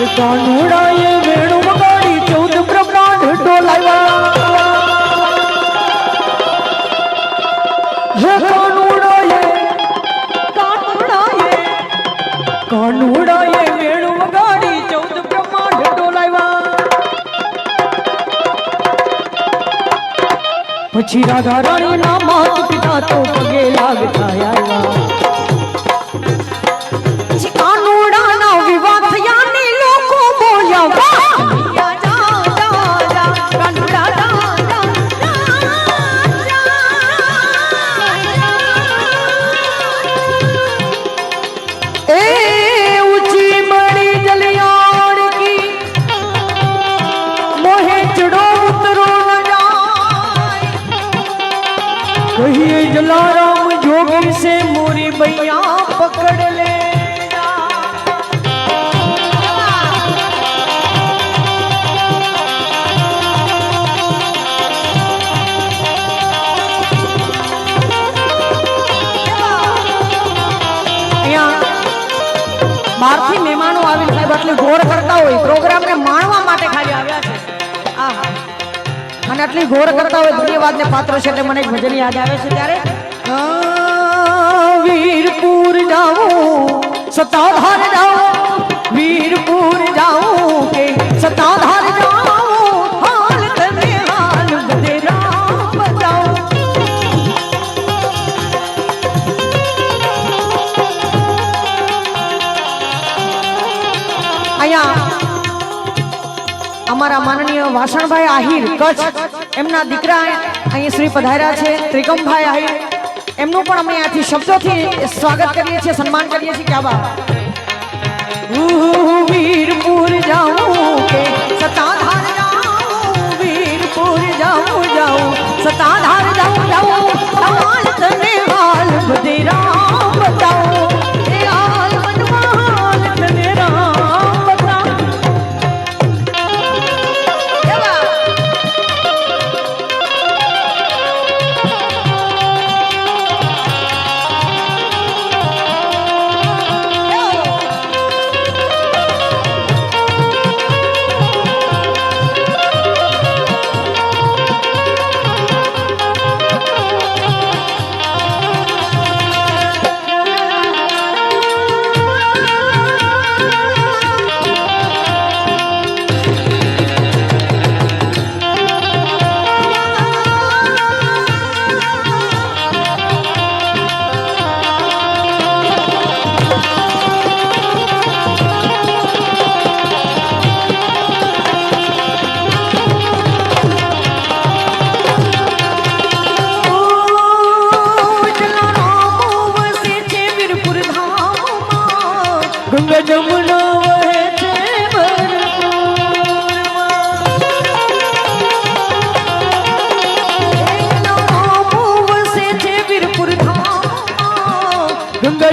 કાનુડાએ વેણુ વગાડી 14 બ્રહ્માંડ ડોલાવ્યા હે કાનુડાએ વેણુ વગાડી 14 બ્રહ્માંડ ડોલાવ્યા પછી રાધા રાણી ના માત પિતા તો પગે લાગતા આવ્યા जलाराम जोगी से मोरी भैया पकड़ ले બારથી મહેમાનો આવીને સાહેબ આટલી ઘોર કરતા હોય પ્રોગ્રામ ને માણવા માટે ખાલી આવ્યા છે અને આટલી ઘોર કરતા હોય ધન્યવાદ ને પાત્ર છે એટલે મને એક ભજન યાદ આવે છે ત્યારે વીરપુર જાઓ સતાધાર જાઓ વીરપુર જાઓ કે સતાધાર જાઓ હાલ તમે હાલ બદેરા બતાઓ અહીંયા અમારા માનનીય વાસણભાઈ આહિર કચ્છ એમના દીકરા અહીં શ્રી પધાર્યા છે ત્રિકમભાઈ આહિર એમનું પણ અમે આથી શબ્દોથી સ્વાગત કરીએ છીએ સન્માન કરીએ છીએ ક્યાં બા વીરપુર જાઉં કે સતાધાર જાઉં વીરપુર જાઉં જાઉં સતાધાર જાઉં જાઉં હાલ તને હાલ બદેરા બતાઓ એ હાલ મનમાં તને રામ બતાઓ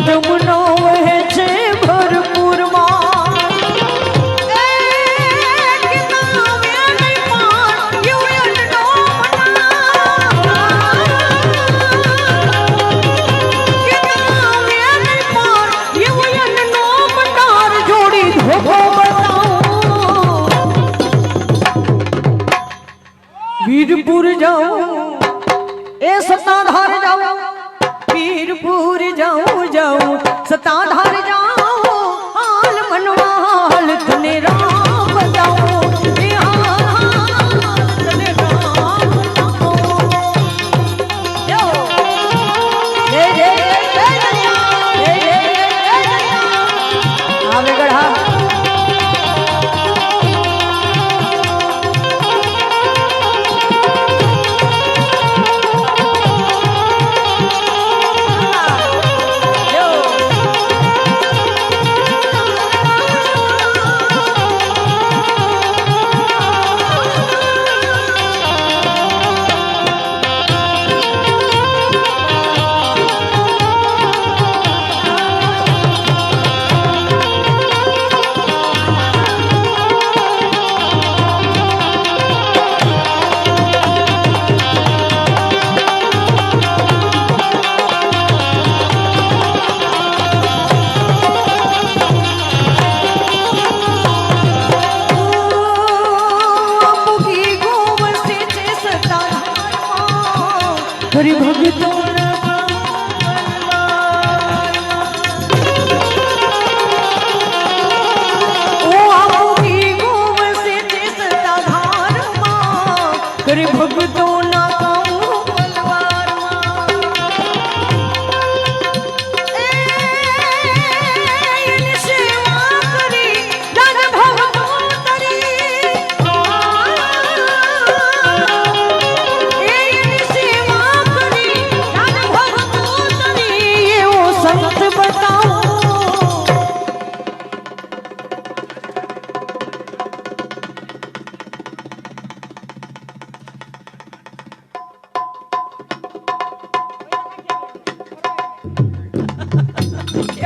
જમુનો વહે છે ભરપૂર વીરપુર જાઉં એ સતાધાર જાઉં વીરપુર જાઉં જાઉં સતાધાર જાઉં હાલ મનવા હાલ તને રામ બતાઓ એ હાલ તને રામ બતાઓ જો જય જય જય જય આવે ગઢા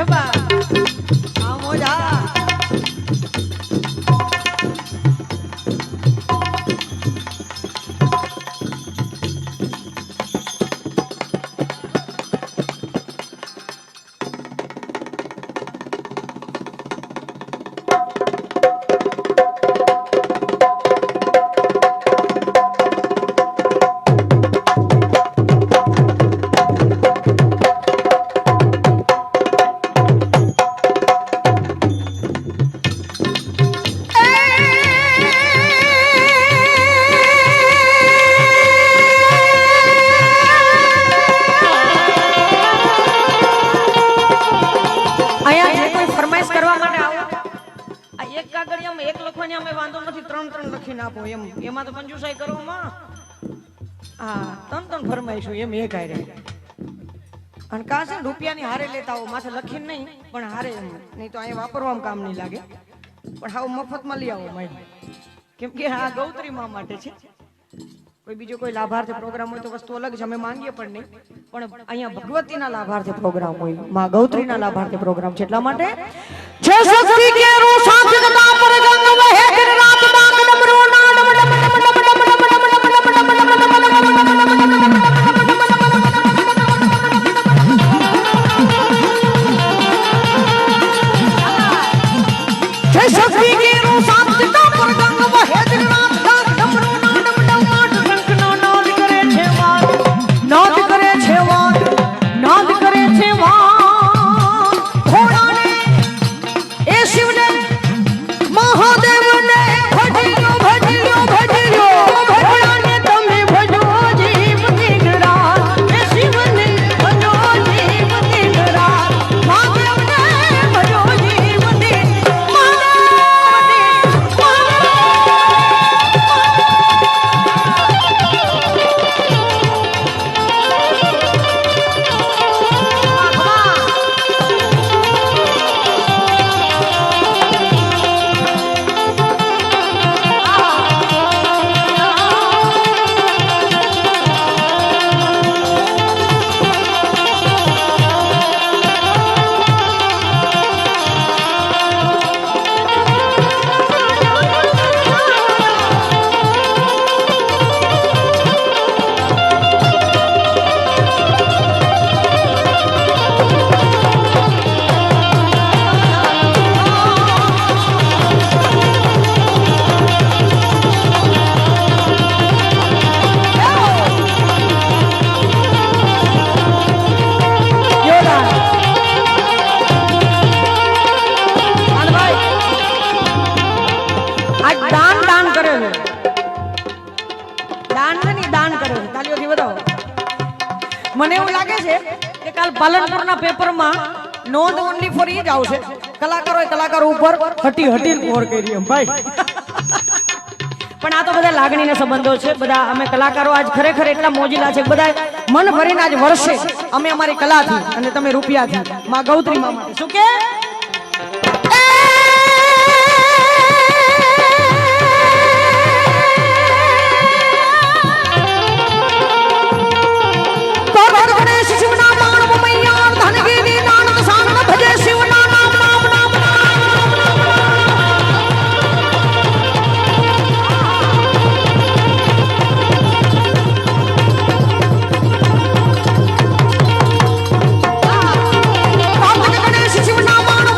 એ બા આ મોજા એમાં તો કંજુસાઈ કરો માં હા તન ફરમાઈશું એમ એક હારે અને કા છે રૂપિયાની હારે લેતા હો માથે લખીને નહીં પણ હારે એમ નહીં તો અહીંયા વાપરવામાં કામ નહીં લાગે પણ હાવ મફતમાં લઈ આવો માઈ કેમ કે આ ગૌત્રી માં માટે છે કોઈ બીજો કોઈ લાભાર્થી પ્રોગ્રામ હોય તો વસ્તુ અલગ છે અમે માંગીએ પણ નહીં પણ અહીંયા ભગવતીના લાભાર્થી પ્રોગ્રામ હોય માં ગૌત્રીના લાભાર્થી પ્રોગ્રામ છે એટલા માટે છે શક્તિ કે રો સાથ ગદા પર ગંગ વહે દિન રાત ડાંગ ડમરો ના ડમ ડમ ડમ ડમ ડમ છે શક્તિ કે રો સાથ ગદા પર ગંગ વહે દિન રાત ડાંગ ડમરો ના ડમ ડમ માટ રંગ નો નાદ કરે છે વાત નાદ કરે છે વાત નાદ કરે છે વાત ઘોડાને એ શિવને મહાદેવને ભજ્યો ભજ્યો ભજ્યો ઘોડાને તમે ભજો જીવ દિન રાત એ શિવને ભજો જીવ દિન રાત મહાદેવને ભજો જીવ દિન મને એવું લાગે છે કે કાલ પાલનપુરના પેપરમાં નોંધ ઓનલી ફોર ઈ જ આવશે કલાકારો ઉપર હટી કોર કરી એમ ભાઈ પણ આ તો બધા લાગણીના સંબંધો છે બધા અમે કલાકારો આજ ખરેખર એટલા મોજીલા છે બધા મન ભરીને આજ વર્ષે અમે અમારી કલાથી અને તમે રૂપિયાથી માં ગૌત્રી માં માટે શું કે શિવના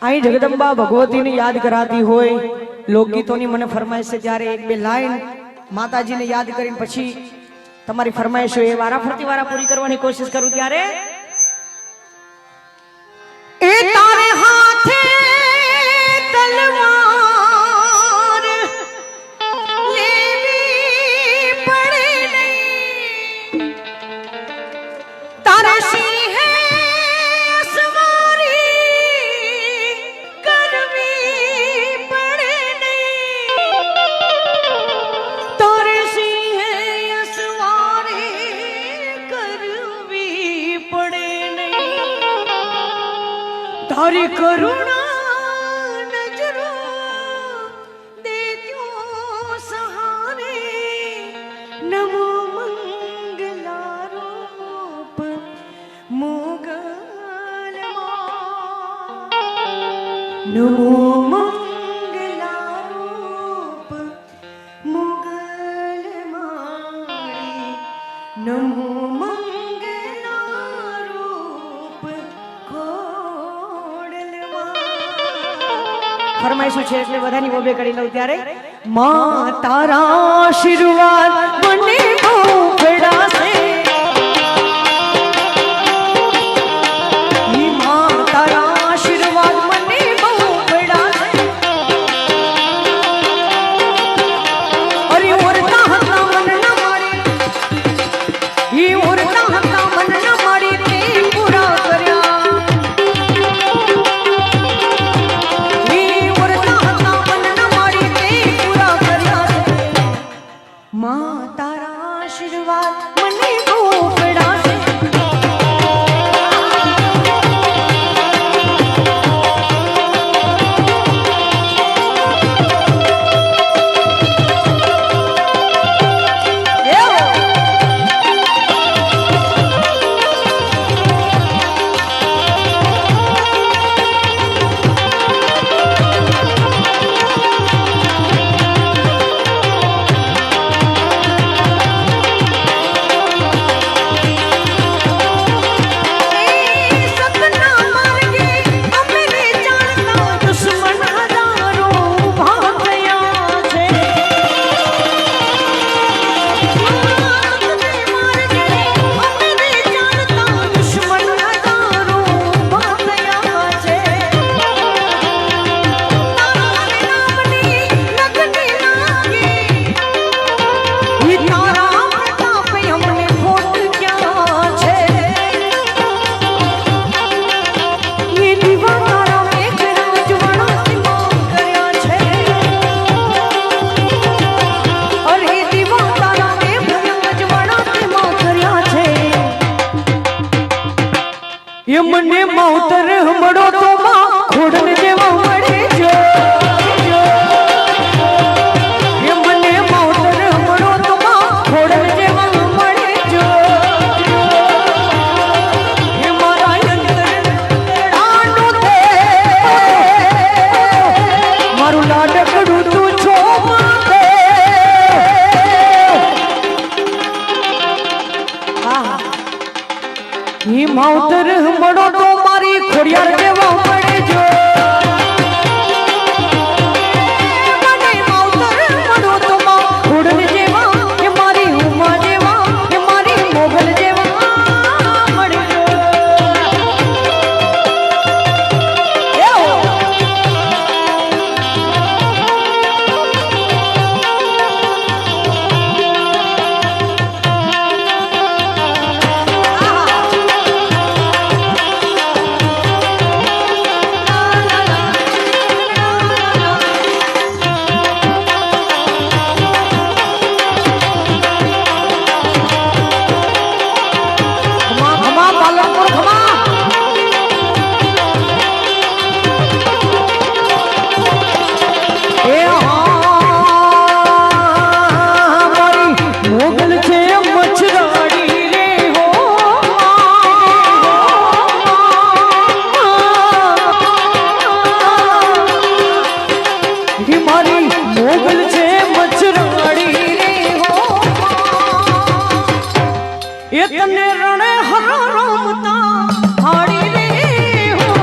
અહીં જગદંબા ભગવતીને યાદ કરાતી હોય લોકગીતોની મને ફરમાઈશ છે ત્યારે એક બે લાઈન માતાજીને યાદ કરીને પછી તમારી ફરમાઈશ હોય એ વારાફરતી વારા પૂરી કરવાની કોશિશ કરું ત્યારે તારે સિંહે સવારી કરવી પડે નહીં તારે સિંહે સવારી કરવી પડે નહીં તારી કરુણા નમો મંગલારૂપ મુગલ મારી નમો મંગલારૂપ ખોડલમાં ફરમાઈશું છે એટલે બધાની ઓબે કરી લઉં ત્યારે માં તારા આશીર્વાદ મને બહુ પડાશે મને માવતર મળો તો ખોડલ જેવા મળે જો મને માવતર મળો તો ખોડલ જેવા મળે જો મારા અંતરડાનું તે મારું લાડકડું તું છો માતે ઈ માવતર મળો તો મારી ખોડિયાર જેવા મળે જો મને માવતર મળો તો ખોડલ જેવા કે મારી ઉમા જેવા કે મારી મોગલ જેવા મળે જો તને રણે હરમતા હાડી રે હો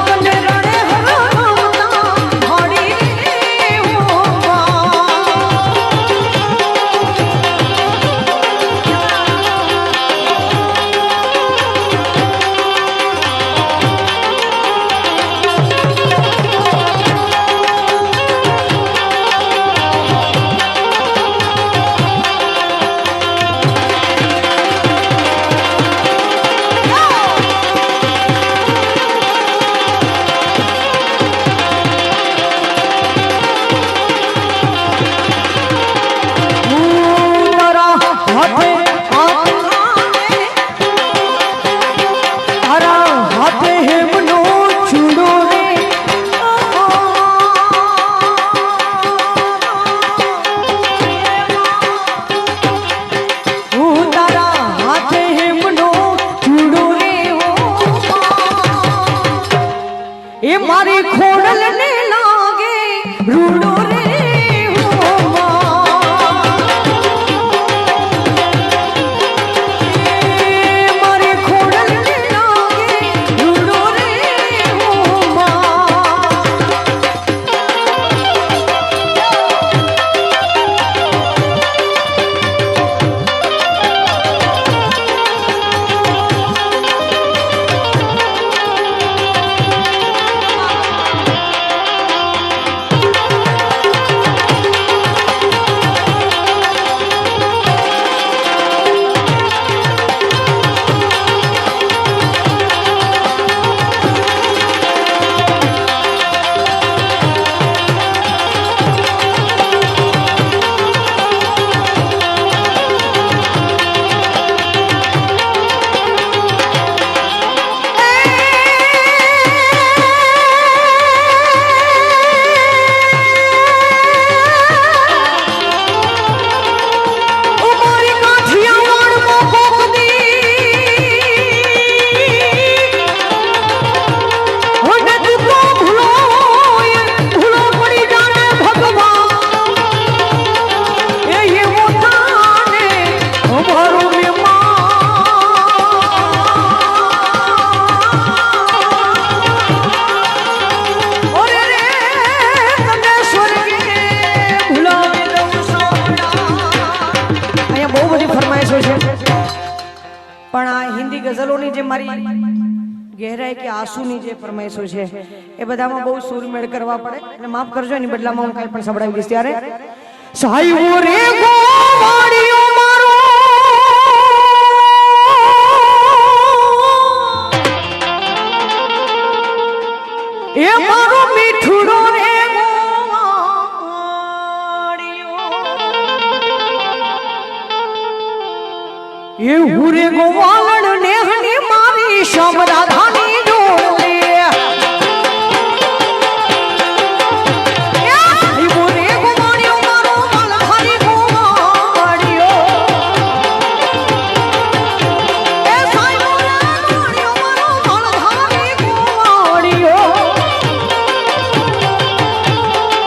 તને રણે હરમતા હાડી રે હો મારી ખોડલ ને લાગે રૂડો રે પણ આ હિન્દી ગઝલોની જે મારી ગહેરાઈ કે આંસુની જે ફરમાઈશો છે એ બધામાં બહુ સુરમેળ કરવા પડે અને માફ કરજો એની બદલામાં હું કાંઈ પણ સંભળાવી દઈશ ત્યારે સાયો રે ગોવાળિયો મારો એ મારો મીઠુડો રે એ હુરે ગોવાલણ ને હની મારી શ્યામ રાધાની જોડે એ હુરે ગોવાળિયો મારો માલધારી ગોવાળિયો એ સાયો ગોવાળિયો મારો માલધારી ગોવાળિયો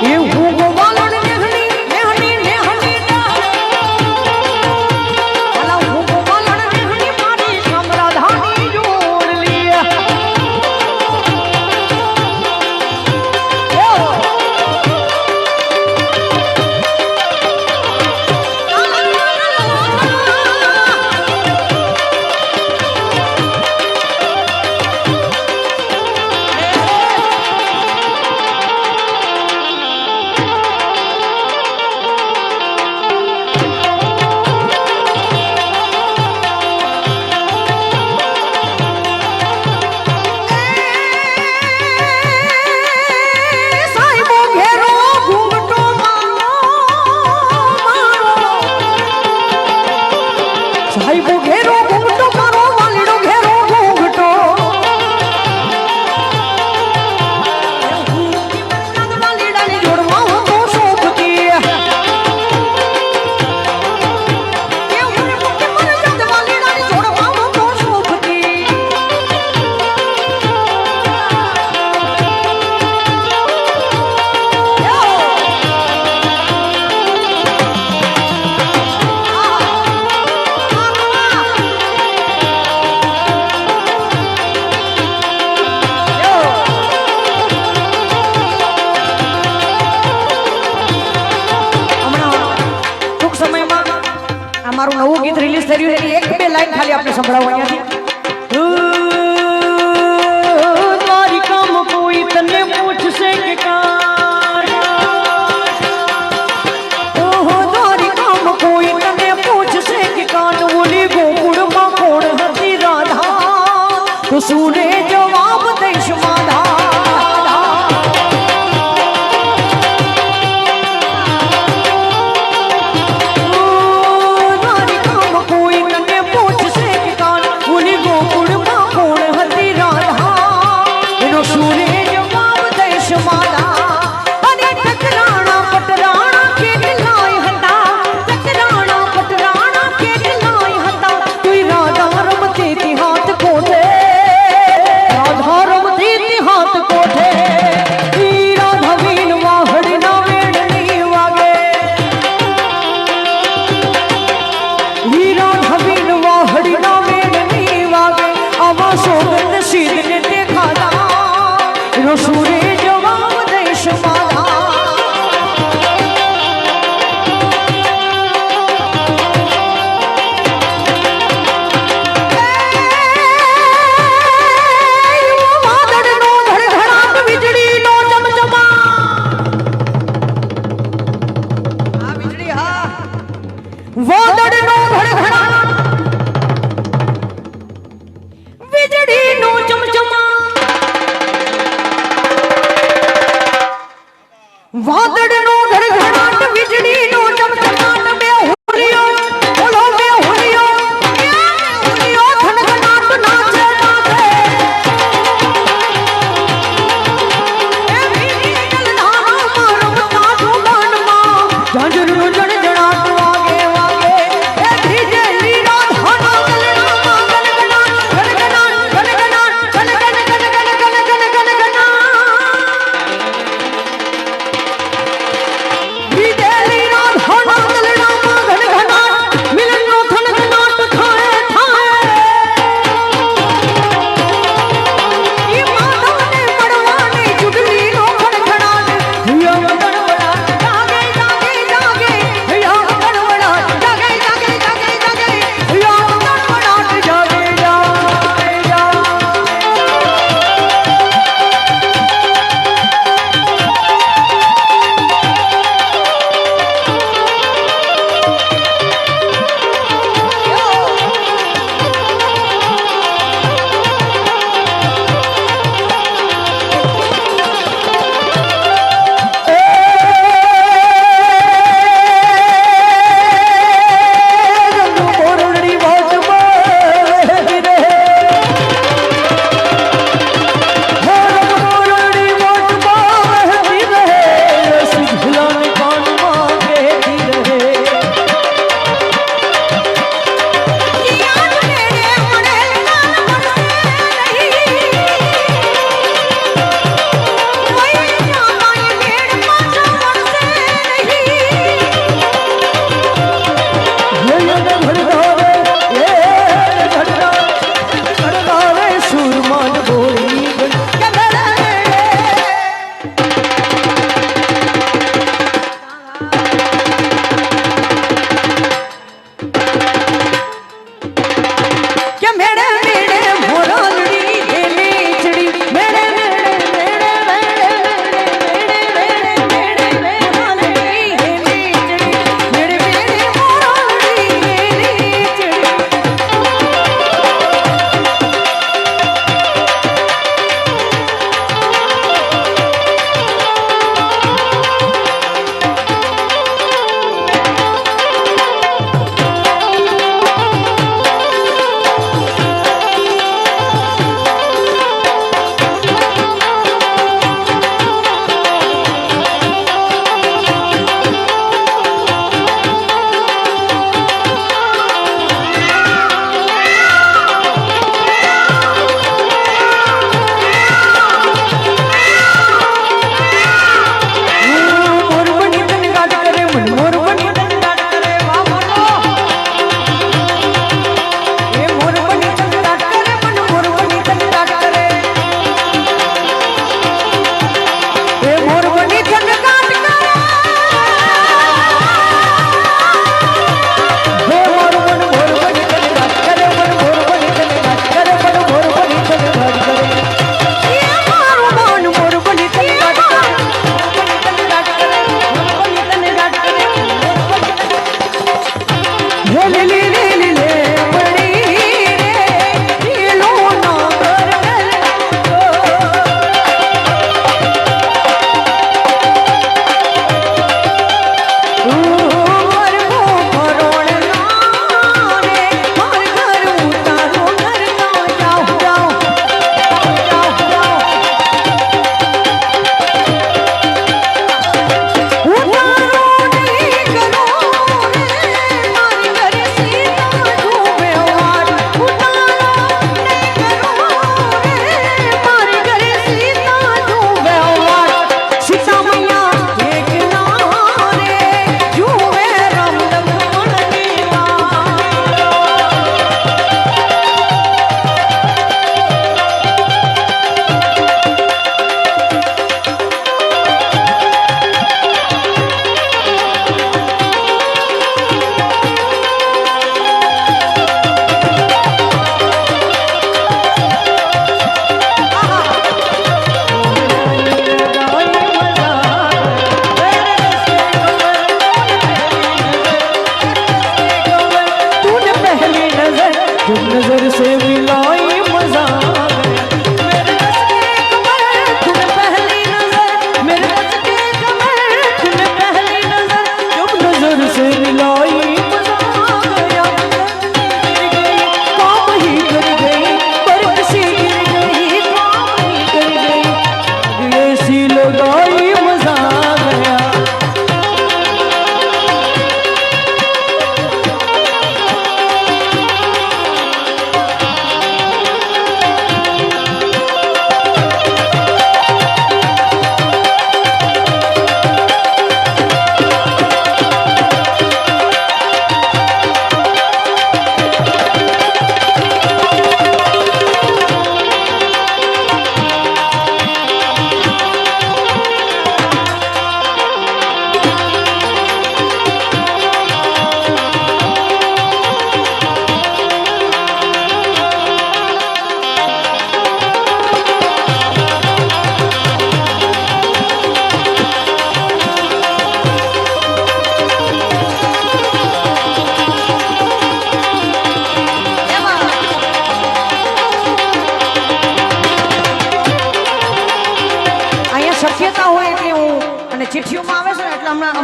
એ હું ગોવાલણ ને હની મારું નવું ગીત રિલીઝ થઈ રહ્યું છે એક બે લાઈન ખાલી આપણે સંભળાવો અહીંયાથી દ્વારિકામાં કોઈ તને પૂછશે કે ઓહો દ્વારિકામાં કોઈ તને પૂછશે કે કાન ઓલી ગોકુળમાં કોણ હતી રાધા તો સુને જવાબ દઈશ માધા Only વાદળનો ધડધડાટ વીજળીનો ચમચમાટ વાદળનો ધડધડાટ વીજળીનો ચમચમાટ બે હુલિયો બોલો બે હુલિયો હુલિયો ધડધડાટ નાચે નાચે એ વીજળી જલધારામાં રમતા જુગાનમાં ઝાંઝરનો જણજણાટ વાગે વાગે એ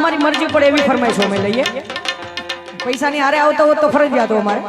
તમારી મરજી પડે એવી ફરમાઈશો અમે લઈએ પૈસાની હારે આવતા હોત તો ફરજિયાત હો અમારે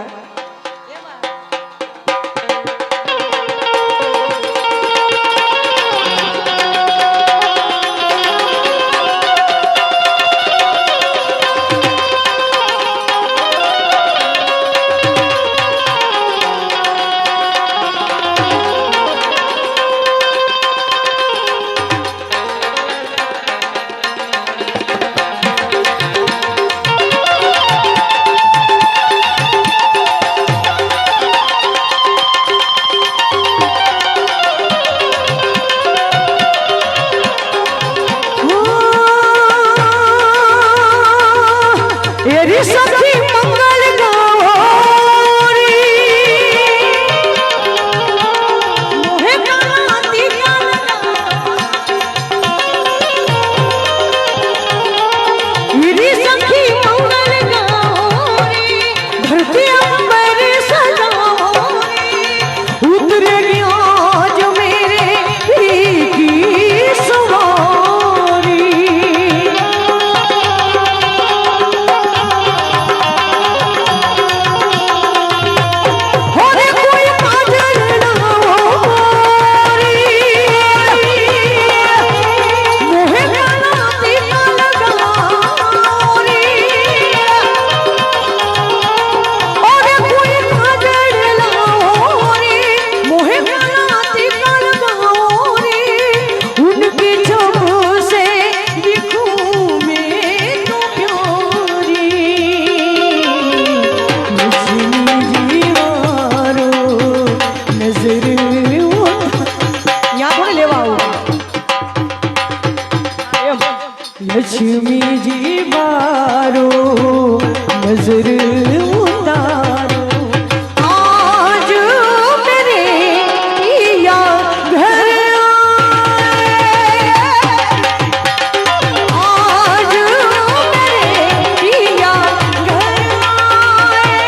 लक्ष्मी जी बारो नजर उतारो आज मेरे पिया घर आए आज मेरे पिया घर आए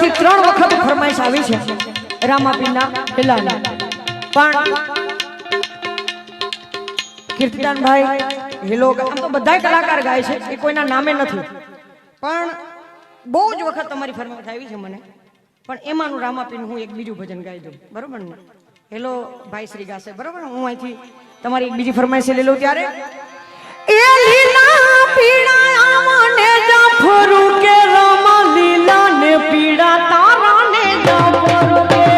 તરફથી 3 વખત ફરમાઈશ આવી છે રામાપીરના હેલાની પણ કીર્તિદાનભાઈ હેલો આમ તો બધાય કલાકાર ગાય છે એ કોઈના નામે નથી પણ બહુ જ વખત તમારી ફરમાઈશ આવી છે મને પણ એમાંનું રામાપીનું હું એક બીજું ભજન ગાઈ દઉં બરોબર ને હેલો ભાઈ શ્રી ગાશે બરોબર હું અહીંથી તમારી એક બીજી ફરમાઈશ લઈ લઉં ત્યારે એ લીલા પીળા આમને જાફરું કે રામા લીલા ને પીળા તારા ને જાફરું કે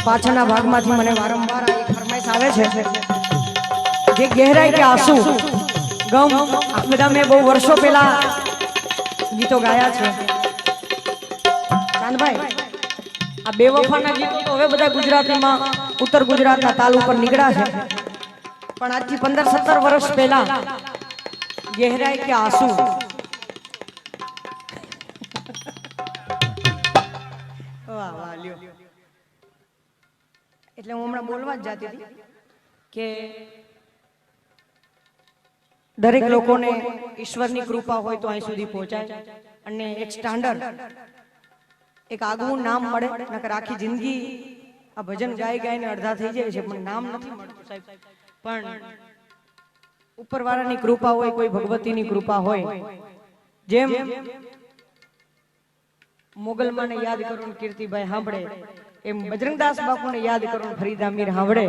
પાછળના ભાગમાંથી મને વારંવાર આ એક ફરમાઈશ આવે છે જે ગહેરાઈ કે આંસુ ગમ આ બધા મેં બહુ વર્ષો પહેલા ગીતો ગાયા છે ચાંદભાઈ આ બેવફાના ગીતો તો હવે બધા ગુજરાતીમાં ઉત્તર ગુજરાતના તાલ ઉપર નીકળ્યા છે પણ આજથી 15-17 વર્ષ પહેલા ગહેરાઈ કે આંસુ વાહ વાહ લ્યો એટલે હું હમણાં બોલવા જ જાતી હતી કે દરેક લોકોને ઈશ્વરની કૃપા હોય તો અહીં સુધી પહોંચાય અને એક સ્ટાન્ડર્ડ એક આગવું નામ મળે નકર આખી જિંદગી આ ભજન ગાઈ ગાઈને અડધા થઈ જાય છે પણ નામ નથી મળતું સાહેબ પણ ઉપરવાળાની કૃપા હોય કોઈ ભગવતીની કૃપા હોય જેમ મોગલમાને યાદ કરું કીર્તિભાઈ સાંભળે એમ બજરંગદાસ બાપુને યાદ કરું ફરીદા મીર સાંભળે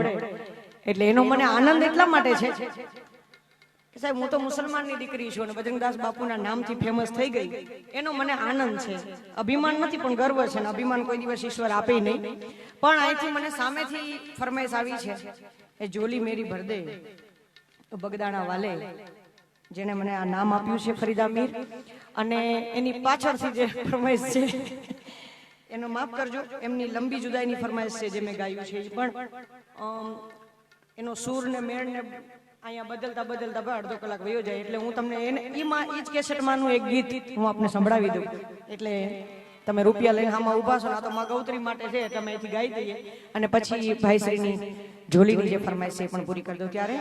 એટલે એનો મને આનંદ એટલા માટે છે કે સાહેબ હું તો મુસલમાનની દીકરી છું અને બજરંગદાસ બાપુના નામથી ફેમસ થઈ ગઈ એનો મને આનંદ છે અભિમાન નથી પણ ગર્વ છે અને અભિમાન કોઈ દિવસ ઈશ્વર આપે નહીં પણ અહીંથી મને સામેથી ફરમાઈશ આવી છે એ જોલી મેરી ભરદે બગદાણા વાલે જેને મને આ નામ આપ્યું છે ફરીદા મીર અને એની પાછળથી જે ફરમાઈશ છે એનો માફ કરજો એમની લંબી જુદાઈની ફરમાઈશ છે જે મેં ગાયું છે પણ એનો સૂર ને મેળ ને અહીંયા બદલતા બદલતા અડધો કલાક વયો જાય એટલે હું તમને એને ઈ જ કેસેટમાંનું એક ગીત હું આપને સંભળાવી દઉં એટલે તમે રૂપિયા લઈને આમાં ઉભા છો આ તો માં ગૌત્રી માટે છે તમે અહીંથી ગાઈ દઈએ અને પછી ભાઈશ્રીની જોલીની જે ફરમાઈશ છે એ પણ પૂરી કરી દઉં ત્યારે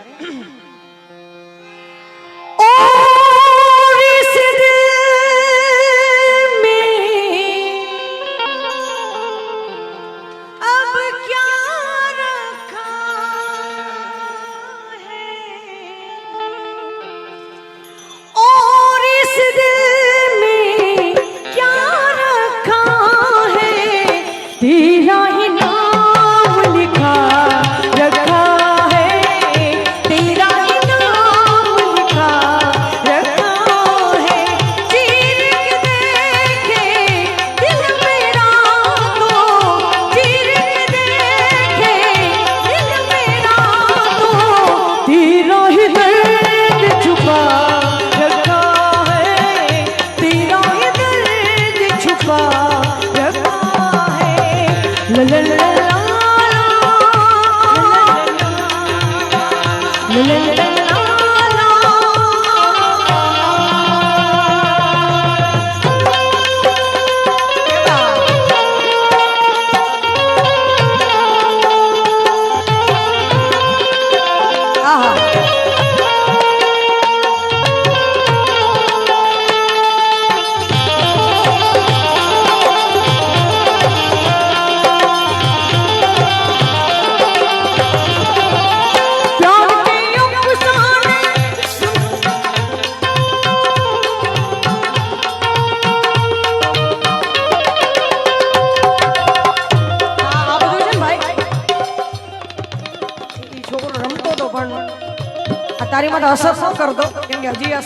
તારી માટે અસર ન કરતો કેમ કે હજી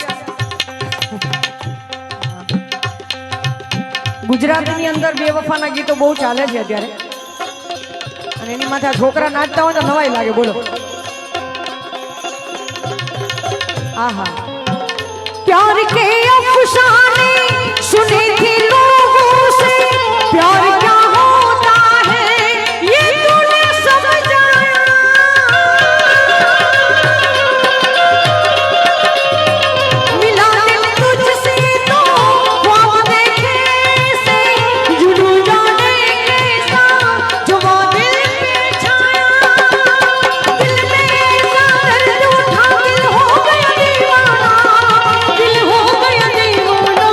ગુજરાતની અંદર બેવફાના ગીતો બહુ ચાલે છે અત્યારે અને એની માથે આ છોકરા નાચતા હોય તો નવાઈ લાગે બોલો આહા પ્યાર કે અફસાને સુની थी लोगों से प्यार क्या होता है ये तूने समझाया मिला दिल तुझसे तो ख्वाब देखे से जुनू जाने कैसा जो वो दिल पे छाया दिल में ऐसा दर्द उठा दिल हो गया दीवाना दिल हो गया दीवाना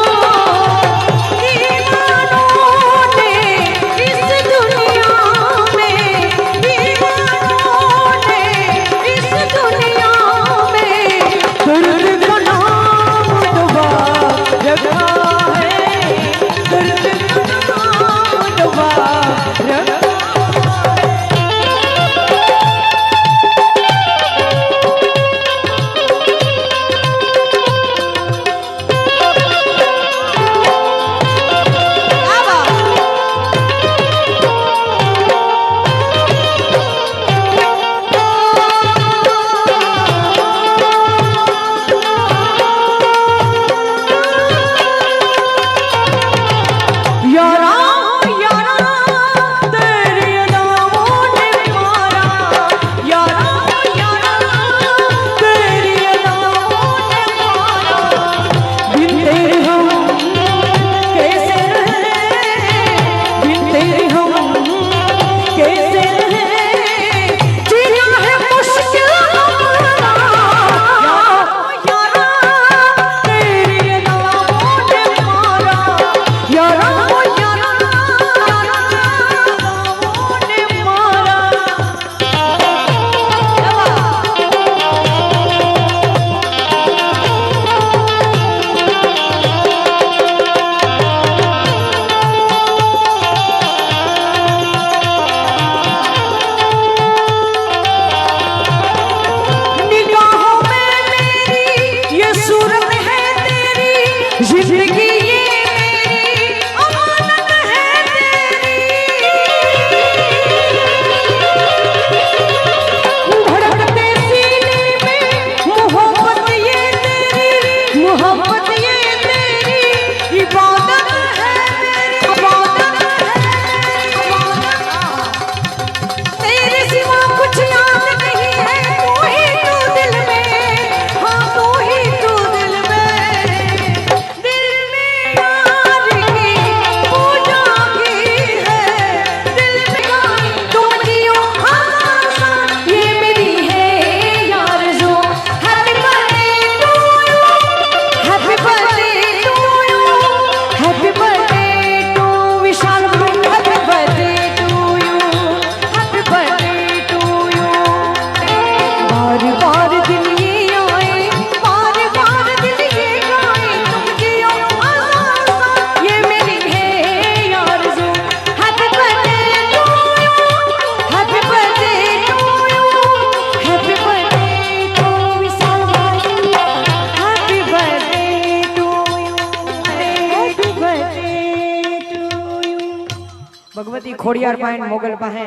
ભગવતી ખોડિયાર પાસે મોગલ પાસે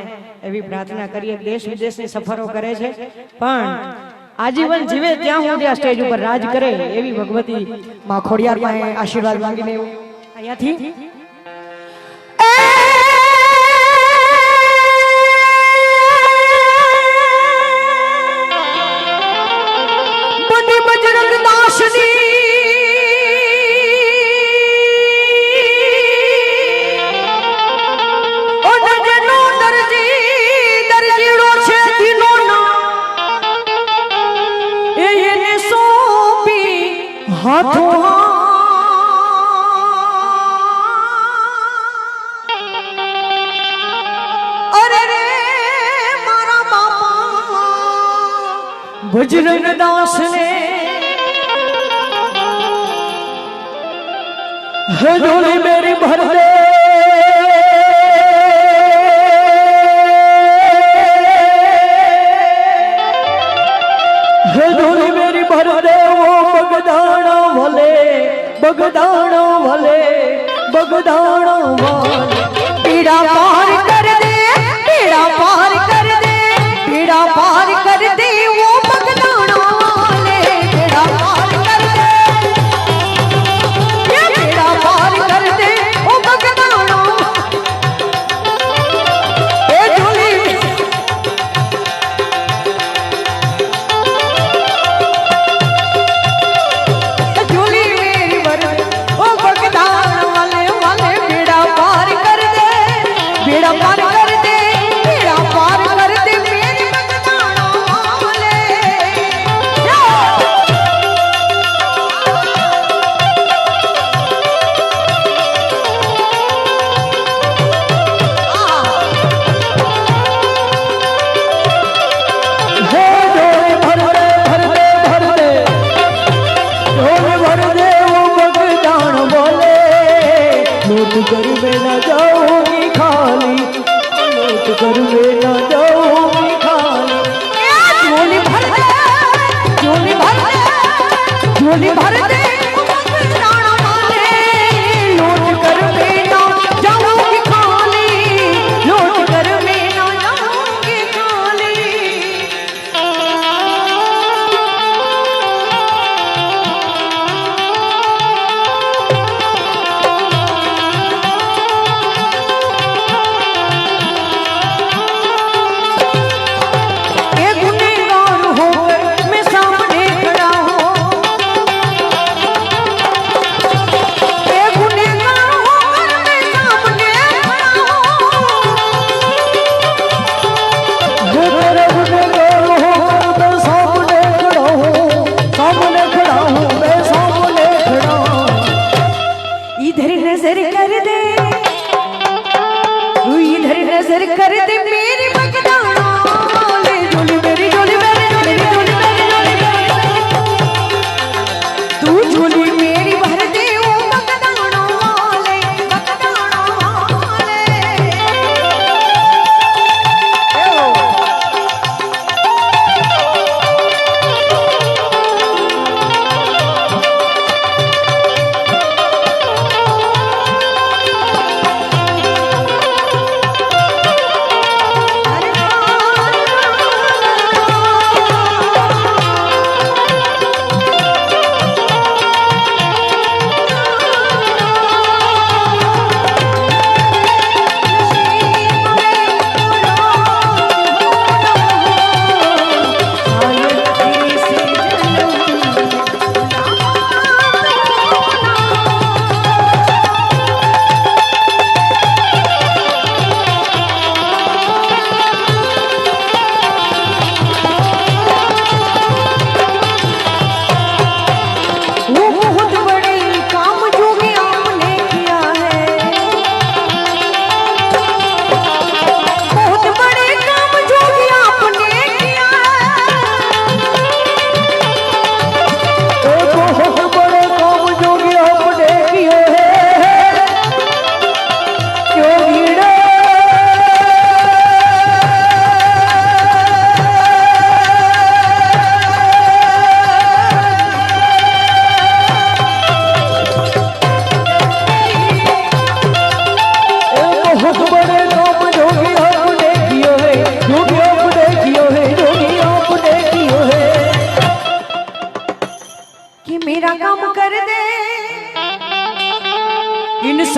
એવી પ્રાર્થના કરીએ. દેશ વિદેશની સફરો કરે છે પણ આજીવન જીવે ત્યાં સુધી આ સ્ટેજ ઉપર રાજ કરે એવી ભગવતી માં ખોડિયાર પાસે આશીર્વાદ માંગીને અહીંયાથી बजरंग दास ने झोली मेरी भर दे झोली मेरी भर दे वो बगदाना भले बगदाना भले बगदाना भले पीड़ा पार कर दे पीड़ा पार कर दे पीड़ा पार कर दे वो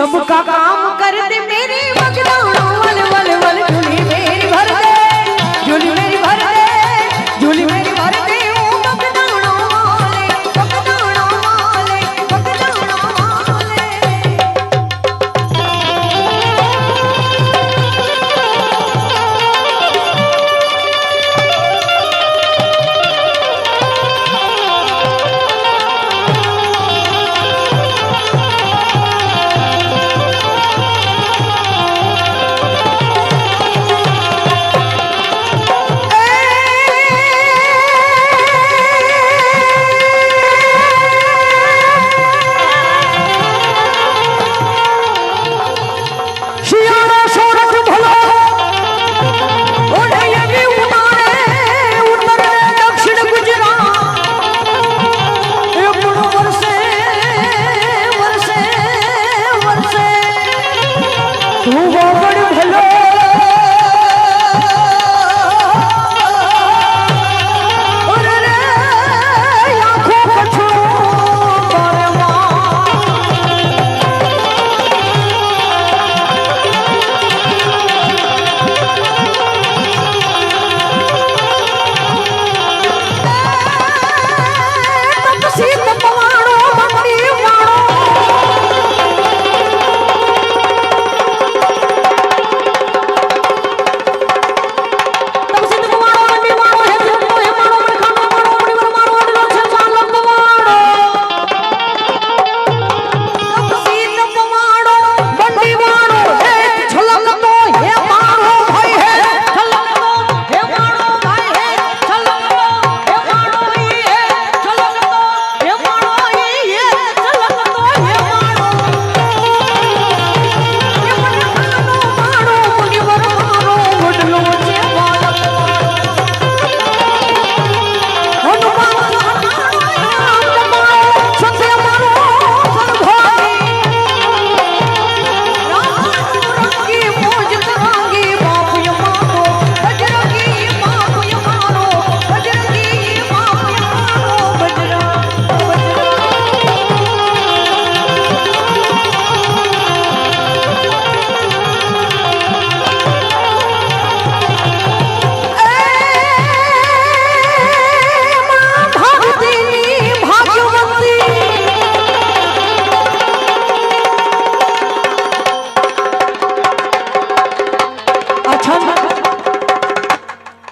सबका काम कर दे मेरी मगदाना वल वल वल झूली मेरी भर दे झूली मेरी भर दे झूली मेरी भर दे ओ मगदाना वाले मगदाना वाले मगदाना वाले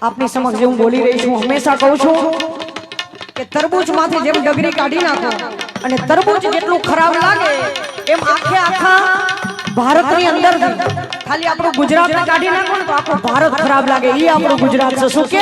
આપની સમક્ષ હું બોલી રહી છું હંમેશા કહું છું કે તરબૂચમાંથી જેમ ડગરી કાઢી નાખો અને તરબૂચ જેટલું ખરાબ લાગે એમ આખે આખા ભારતની અંદરથી ખાલી આપણું ગુજરાતને કાઢી નાખો ને તો આખું ભારત ખરાબ લાગે. એ આપણું ગુજરાત છે. શું કે